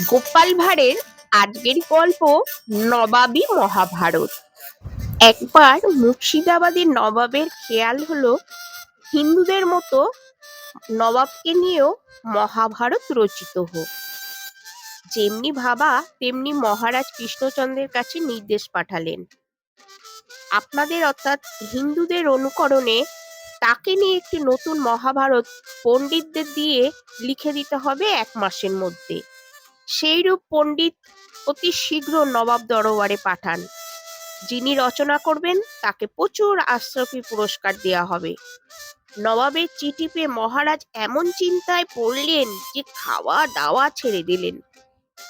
গোপাল ভাঁড়ের আজকের গল্প নবাবী মহাভারত। একবার মুর্শিদাবাদের নবাবের খেয়াল হলো হিন্দুদের মতো নবাবকে নিয়েও মহাভারত রচিত হোক। যেমনি ভাবা তেমনি মহারাজ কৃষ্ণচন্দ্রের কাছে নির্দেশ পাঠালেন, আপনাদের অর্থাৎ হিন্দুদের অনুকরণে তাকে নিয়ে একটি নতুন মহাভারত পণ্ডিতদের দিয়ে লিখে দিতে হবে 1 মাসের মধ্যে। সেইরূপ পণ্ডিত অতি শীঘ্র নবাব দরবারে পাঠান। যিনি রচনা করবেন তাকে প্রচুর আশ্রফি পুরস্কার দেয়া হবে। নবাবের চিঠি পেয়ে মহারাজ এমন চিন্তায় পড়লেন যে খাওয়া দাওয়া ছেড়ে দিলেন।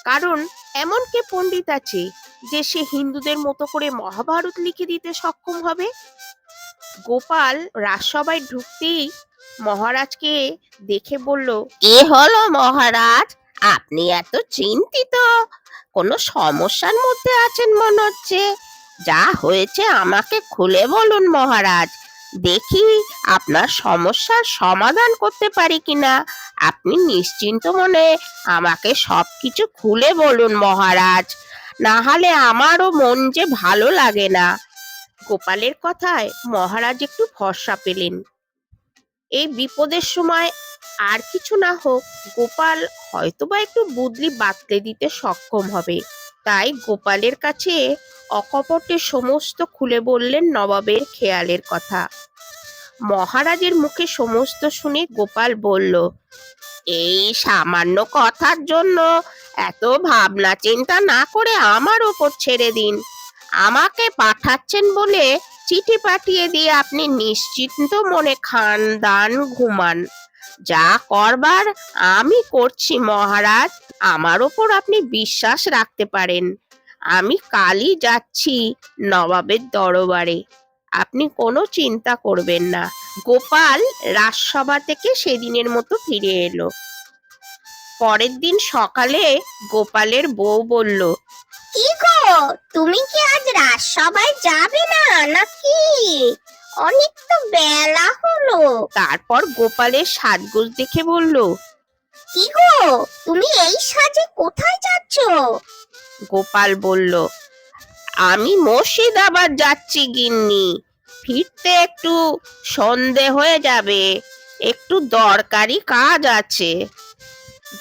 কারণ এমন কে পণ্ডিত আছে যে সে হিন্দুদের মতো করে মহাভারত লিখে দিতে সক্ষম হবে? গোপাল রাজসভায় ঢুকতেই মহারাজকে দেখে বলল, এ হলো মহারাজ, আপনি এত চিন্তিত? কোনো সমস্যার মধ্যে আছেন মনে হচ্ছে। যা হয়েছে আমাকে খুলে বলুন মহারাজ, দেখি আপনার সমস্যার সমাধান করতে পারি কিনা। আপনি নিশ্চিন্ত মনে আমাকে সবকিছু খুলে বলুন মহারাজ, না হলে আমারও মন যে ভালো লাগে না। গোপালের কথায় মহারাজ একটু ভরসা পেলেন। এই বিপদের সময় আর কিছু না হোক, গোপাল হয়তোবা একটু বুদ্ধি বাতলে দিতে সক্ষম হবে। তাই গোপালের কাছে অকপটে সমস্ত খুলে বললেন নবাবের খেয়ালের কথা। মহারাজের মুখে সমস্ত শুনে গোপাল বলল, এই সামান্য কথার জন্য এত ভাবনা চিন্তা না করে আমার ওপর ছেড়ে দিন। আমাকে পাঠাচ্ছেন বলে চিঠি পাঠিয়ে দিয়ে আপনি নিশ্চিন্ত মনে খান, দান, ঘুমান। যা করবার আমি করছি মহারাজ, আমার ওপর আপনি বিশ্বাস রাখতে পারেন। আমি কালই যাচ্ছি নবাবের দরবারে, আপনি কোনো চিন্তা করবেন না। গোপাল রাজসভা থেকে সেদিনের মতো ফিরে এলো। পরের দিন সকালে গোপালের বউ বলল, কি গো, তুমি কি আজ রাজসভায় যাবে না নাকি? অনেক তো বেলা হলো। তারপর গোপালের সাজগোজ দেখে বলল, কি গো, তুমি এই সাজে কোথায় যাচ্ছ? গোপাল বলল, আমি মুর্শিদাবাদ যাচ্ছি গিন্নি, ফিরতে একটু সন্ধে হয়ে যাবে, একটু দরকারি কাজ আছে।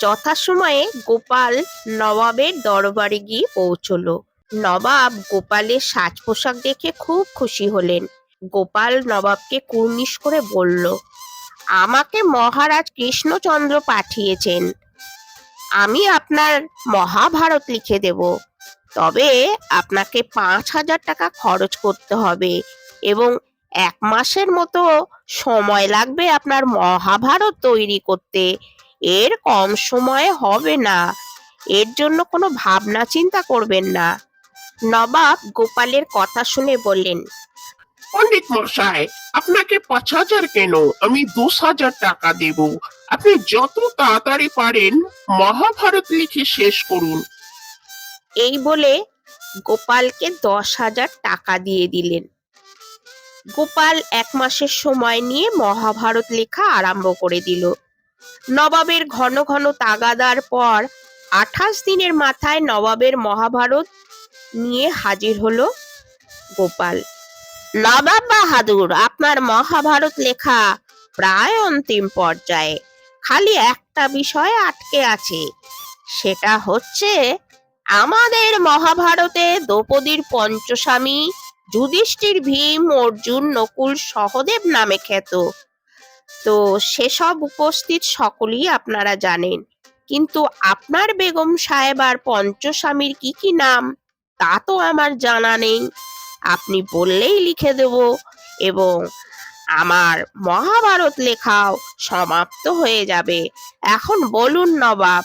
যথাসময়ে গোপাল নবাবের দরবারে গিয়ে পৌঁছলো। নবাব গোপালের সাজ পোশাক দেখে খুব খুশি হলেন। গোপাল নবাবকে কুর্নিশ করে বলল, আমাকে মহারাজ কৃষ্ণচন্দ্র পাঠিয়েছেন, আমি আপনার মহাভারত লিখে দেব। তবে আপনাকে 5,000 টাকা খরচ করতে হবে এবং 1 মাসের মতো সময় লাগবে আপনার মহাভারত তৈরি করতে। এর কম সময়ে হবে না, এর জন্য কোনো ভাবনা চিন্তা করবেন না। নবাব গোপালের কথা শুনে বললেন, পণ্ডিত মশাই, আপনাকে 5,000 কেন, আমি 10,000 টাকা দেব। আপনি যত তাড়াতাড়ি পারেন মহাভারত লিখে শেষ করুন। এই বলে গোপালকে 10,000 টাকা দিয়ে দিলেন। গোপাল 1 মাসের সময় নিয়ে মহাভারত লেখা আরম্ভ করে দিল। নবাবের ঘন ঘন তাগাদার পর 28 দিনের মাথায় নবাবের মহাভারত নিয়ে হাজির হলো গোপাল। নবাব বাহাদুর, আপনার মহাভারত লেখা প্রায় অন্তিম পর্যায়ে, খালি একটা বিষয় আটকে আছে। সেটা হচ্ছে আমাদের মহাভারতে দ্রৌপদীর পঞ্চস্বামী যুধিষ্ঠির, ভীম, অর্জুন, নকুল, সহদেব নামে খ্যাত। তো সেসব উপস্থিত সকলেই আপনারা জানেন, কিন্তু আপনার বেগম সাহেবার পঞ্চস্বামীর কি কি নাম তা তো আমার জানা নেই। আপনি বললেই লিখে দেব এবং আমার মহাভারত লেখাও সমাপ্ত হয়ে যাবে। এখন বলুন নবাব,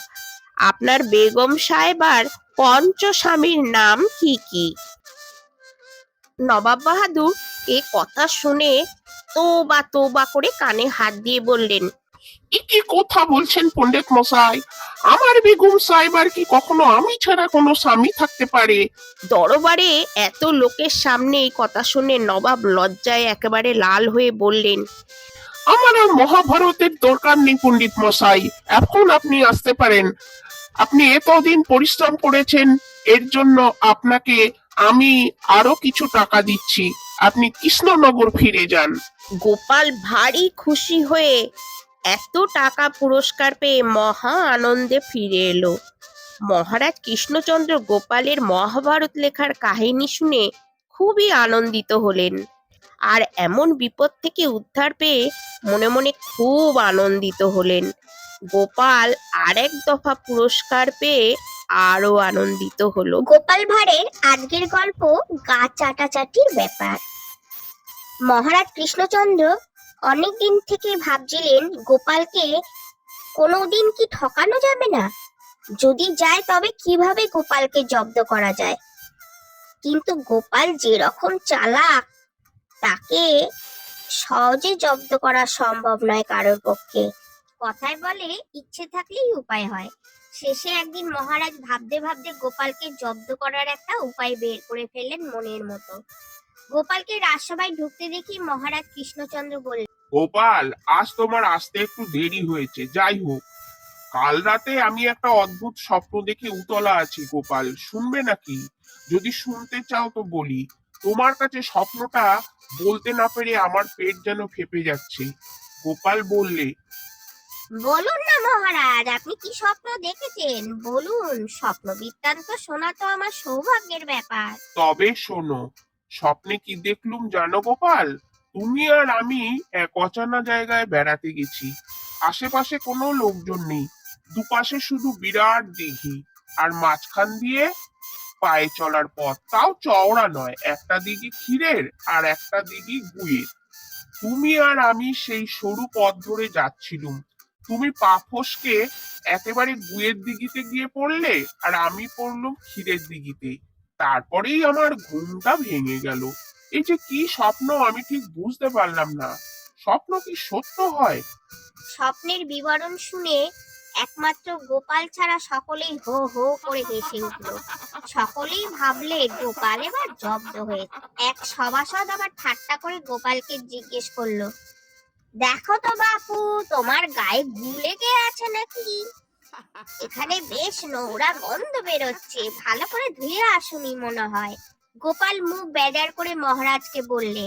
আপনার বেগম সাহেবার পঞ্চস্বামীর নাম কি কি? নবাব বাহাদুর এ কথা শুনে তোবা তোবা করে কানে হাত দিয়ে বললেন, এ কি কথা বলছেন পণ্ডিত মশাই? আমার বেগম সাইবার কি কখনো আমি ছাড়া কোনো স্বামী থাকতে পারে? দরবারে এত লোকের সামনে এই কথা শুনে নবাব লজ্জায় একেবারে লাল হয়ে বললেন, আমার আর মহাভারতের দরকার নেই পণ্ডিত মশাই, এখন আপনি আসতে পারেন। আপনি এতদিন পরিশ্রম করেছেন, এর জন্য আপনাকে আমি আরো কিছু টাকা দিচ্ছি। আপনি কৃষ্ণনগর ফিরে যান। গোপাল ভারী খুশি হয়ে এত টাকা পুরস্কার পেয়ে মহা আনন্দে ফিরে এলো। মহারাজ কৃষ্ণচন্দ্র গোপালের মহাভারত লেখার কাহিনী শুনে খুবই আনন্দিত হলেন, আর এমন বিপদ থেকে উদ্ধার পেয়ে মনে মনে খুব আনন্দিত হলেন। গোপাল আরেক দফা পুরস্কার পেয়ে আরো আনন্দিত হলো। গোপাল ভাঁড়ের আজকের গল্প গা চাটাচাটির ব্যাপার। মহারাজ কৃষ্ণচন্দ্র অনেকদিন থেকে ভাবছিলেন গোপালকে কোনোদিন কি ঠকানো যাবে না, যদি যায় তবে কিভাবে গোপালকে জব্দ করা যায়। কিন্তু গোপাল যেরকম চালাক, তাকে সহজে জব্দ করা সম্ভব নয় কারোর পক্ষে। কথায় বলে ইচ্ছে থাকলেই উপায় হয়। শেষে একদিন মহারাজ ভাবতে ভাবতে গোপালকে জব্দ করার একটা উপায় বের করে ফেললেন মনের মতো। গোপালকে রাজসভায় ঢুকতে দেখি মহারাজ কৃষ্ণচন্দ্র বললেন, গোপাল, আজ তোমার আসতে একটু দেরি হয়েছে। যাই হোক, কাল রাতে আমি একটা অদ্ভুত স্বপ্ন দেখে উতলা আছি। গোপাল, শুনবে নাকি? যদি শুনতে চাও তো বলি। তোমার কাছে স্বপ্নটা বলতে না পেরে আমার পেট যেন ফেপে যাচ্ছে। গোপাল বললে, বলুন না মহারাজ, আপনি কি স্বপ্ন দেখেছেন বলুন। স্বপ্ন বৃত্তান্ত শোনা তো আমার সৌভাগ্যের ব্যাপার। তবে শোনো, স্বপ্নে কি দেখলুম জানো গোপাল? তুমি আর আমি এক অজানা জায়গায় বেড়াতে গেছি। আশেপাশে কোনো লোকজন নেই, দুপাশে শুধু বিরাট দিঘি, আর মাঝখান দিয়ে পায়ে চলার পথ, তাও চওড়া নয়। একটা দিঘি ক্ষীরের আর একটা দিঘি গুয়ের। তুমি আর আমি সেই সরু পথ ধরে যাচ্ছিলুম। তুমি পা ফসকে একেবারে গুয়ের দিঘিতে গিয়ে পড়লে, আর আমি পড়লুম ক্ষীরের দিঘিতে। তারপরেই আমার ঘুমটা ভেঙে গেল। এই যে কি স্বপ্ন, আমি ঠিক বুঝতে পারলাম না। স্বপ্ন কি সত্য হয়? স্বপ্নের বিবরণ শুনে একমাত্র গোপাল ছাড়া সকলেই হো হো করে হেসে উঠল। সকলেই ভাবলে গোপাল এবার জব্দ হয়েছে। এক সভাসদ আবার ঠাট্টা করে গোপালকে জিজ্ঞেস করলো, দেখো তো বাপু, তোমার গায়ে গু লেগে আছে নাকি? এখানে বেশ নোংরা গন্ধ বেরোচ্ছে, ভালো করে ধুয়ে আসুনি মনে হয়। গোপাল মুখ বেজার করে মহারাজকে বললে,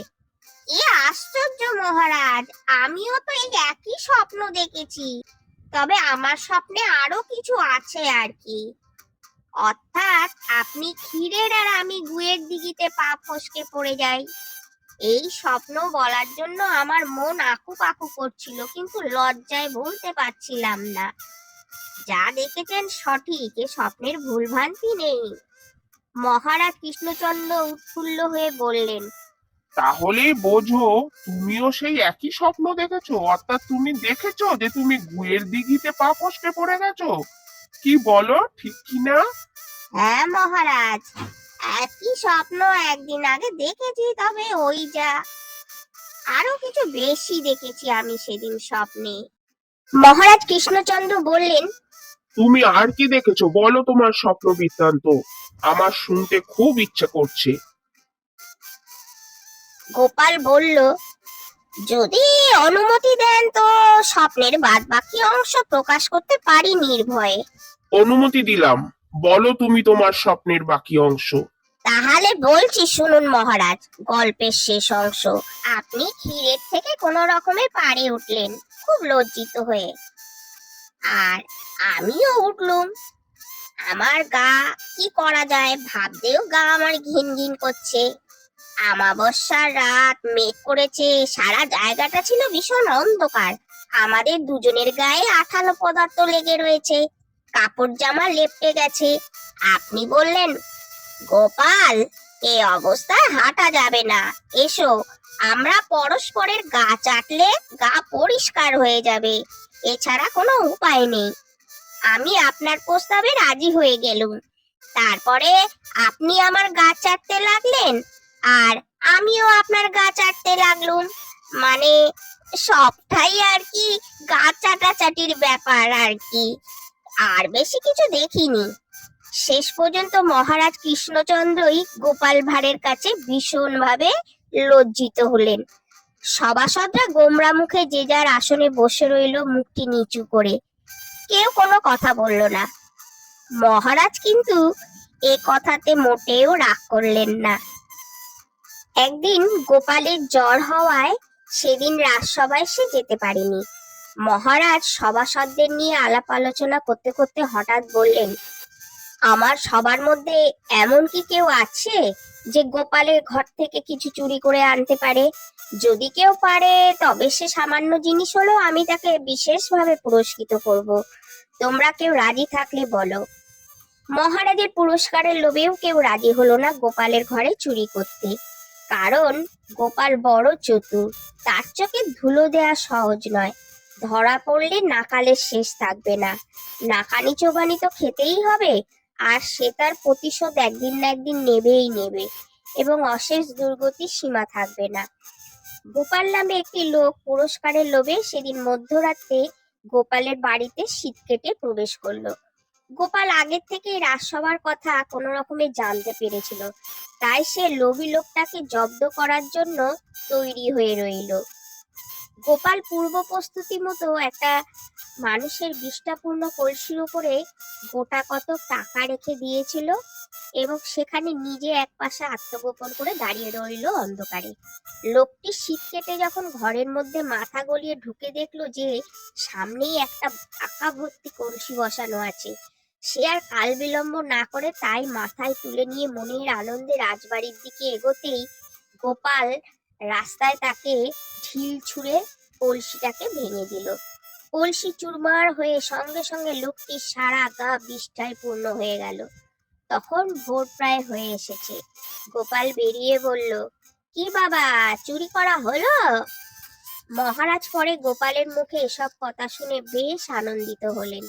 এ আশ্চর্য মহারাজ, আমিও তো এই একই স্বপ্ন দেখেছি, তবে আমার স্বপ্নে আরো কিছু আছে আর কি। অর্থাৎ আপনি ক্ষীরের আর আমি গুয়ের দিঘিতে পা ফসকে পড়ে যাই। এই স্বপ্ন বলার জন্য আমার মন আকুপাকু করছিল, কিন্তু লজ্জায় বলতে পারছিলাম না। যা দেখেছেন সঠিক, এ স্বপ্নের ভুলভ্রান্তি নেই। মহারাজ কৃষ্ণচন্দ্র উৎফুল্ল হয়ে বললেন, তাহলে বোঝো তুমিও সেই একই স্বপ্ন দেখেছো। অর্থাৎ তুমি দেখেছো যে তুমি গুয়ের দিঘিতে পা ফসকে পড়ে গেছো। কি বলো, ঠিক কি না? হ্যাঁ মহারাজ, একই স্বপ্ন একদিন আগে দেখেছি, তবে ওই যা আরো কিছু বেশি দেখেছি আমি সেদিন স্বপ্নে। মহারাজ কৃষ্ণচন্দ্র বললেন, তুমি আর কি দেখেছো বলো তোমার স্বপ্ন বৃত্তান্ত, আমার শুনতে খুব ইচ্ছে করছে। গোপাল বলল, যদি অনুমতি দেন তো স্বপ্নের বাদ বাকি অংশ প্রকাশ করতে পারি নির্ভয়ে। অনুমতি দিলাম, বলো তুমি তোমার স্বপ্নের বাকি অংশ। তাহলে বলছি শুনুন মহারাজ, গল্পের শেষ অংশ। আপনি ক্ষীরের থেকে কোনো রকমে পাড়ে উঠলেন খুব লজ্জিত হয়ে, আর আমিও উঠলুম। আমার গা, কি করা যায় ভাবতেও গা আমার ঘিন ঘিন করছে। আমাবস্যার রাত, মেঘ করেছে, সারা জায়গাটা ছিল ভীষণ অন্ধকার। আমাদের দুজনের গায়ে আঠালো পদার্থ লেগে রয়েছে, কাপড় জামা লেপটে গেছে। আপনি বললেন, গোপাল, এ অবস্থায় হাঁটা যাবে না, এসো আমরা পরস্পরের গা চাটলে গা পরিষ্কার হয়ে যাবে, এছাড়া কোনো উপায় নেই। আমি আপনার প্রস্তাবে রাজি হয়ে গেলুম। তারপরে আপনি আমার গা চাটতে লাগলেন, আর আমিও আপনার গা চাটতে লাগলুম। মানে সবটাই আর কি গা চাটাচাটির ব্যাপার আর কি, আর বেশি কিছু দেখিনি। শেষ পর্যন্ত মহারাজ কৃষ্ণচন্দ্রই গোপাল ভাঁড়ের কাছে ভীষণ ভাবে লজ্জিত হলেন। সভাসদরা গোমরা মুখে যে যার আসনে বসে রইল, মুখটি নিচু করে। কেউ কোনো কথা বলল না। মহারাজ কিন্তু এ কথাতে মোটেও রাগ করলেন না। একদিন গোপালের জ্বর হওয়ায় সেদিন রাজসভায় সে যেতে পারেনি। মহারাজ সভাসদদের নিয়ে আলাপ আলোচনা করতে করতে হঠাৎ বললেন, আমার সবার মধ্যে এমন কি কেউ আছে যে গোপালের ঘর থেকে কিছু চুরি করে আনতে পারে? যদি কেউ পারে তবে সে সামান্য জিনিস হলো আমি তাকে বিশেষভাবে পুরস্কৃত করব। তোমরা কেউ রাজি থাকলে বলো। মহারাজের পুরস্কারের লোভেও কেউ রাজি হলো না গোপালের ঘরে চুরি করতে, কারণ গোপাল বড় চতুর। তার চোখে ধুলো দেয়া সহজ নয়। ধরা পড়লে নাকালের শেষ থাকবে না। নাকানি চোবানি তো খেতেই হবে, আর সে তার প্রতিশোধ একদিন না একদিন নেবেই নেবে, এবং অশেষ দুর্গতির সীমা থাকবে না। গোপাল নামে একটি লোক পুরস্কারের লোভে সেদিন মধ্যরাতে গোপালের বাড়িতে শীত কেটে প্রবেশ করলো। গোপাল আগের থেকে রাজসভার কথা কোনো রকমে জানতে পেরেছিল, তাই সে লোভী লোকটাকে জব্দ করার জন্য তৈরি হয়ে রইল। গোপাল পূর্ব প্রস্তুতি মতো একটা মানুষের বিষ্ঠাপূর্ণ কলসির উপরে গোটা কত টাকা রেখে দিয়েছিল, এবং সেখানে নিজে একপাশে আত্মগোপন করে দাঁড়িয়ে রইল অন্ধকারে। লোকটি শীত কেটে যখন ঘরের মধ্যে মাথা গলিয়ে ঢুকে দেখলো যে সামনেই একটা টাকা ভর্তি কলসি বসানো আছে, সে আর কাল বিলম্ব না করে তাই মাথায় তুলে নিয়ে মনের আনন্দে রাজবাড়ির দিকে এগোতেই গোপাল রাস্তায় তাকে ঢিল ছুঁড়ে কলসিটাকে ভেঙে দিল। কলসি চুরমার হয়ে সঙ্গে সঙ্গে লোকটির সারা গা বিষ্ঠায় পূর্ণ হয়ে গেল। তখন ভোর প্রায় হয়ে এসেছে। গোপাল বেরিয়ে বলল, কি বাবা, চুরি করা হলো? মহারাজ পরে গোপালের মুখে এসব কথা শুনে বেশ আনন্দিত হলেন।